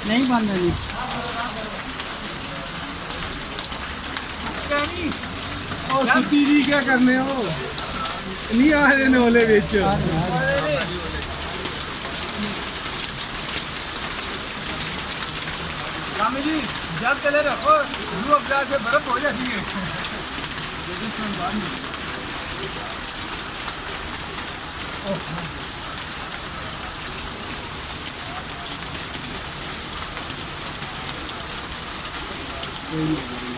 नहीं बंद नहीं ਉਹ ਸੁੱਤੀ ਜੀ ਕੀ ਕਰਨੇ ਹੋ ਨਹੀਂ ਆ ਰਹੇ ਨੇ ਉਹਲੇ ਵਿੱਚ रामी जी जब चले रखो लू अफजा से बर्फ हो जाती है ਕੋਈ ਨਹੀਂ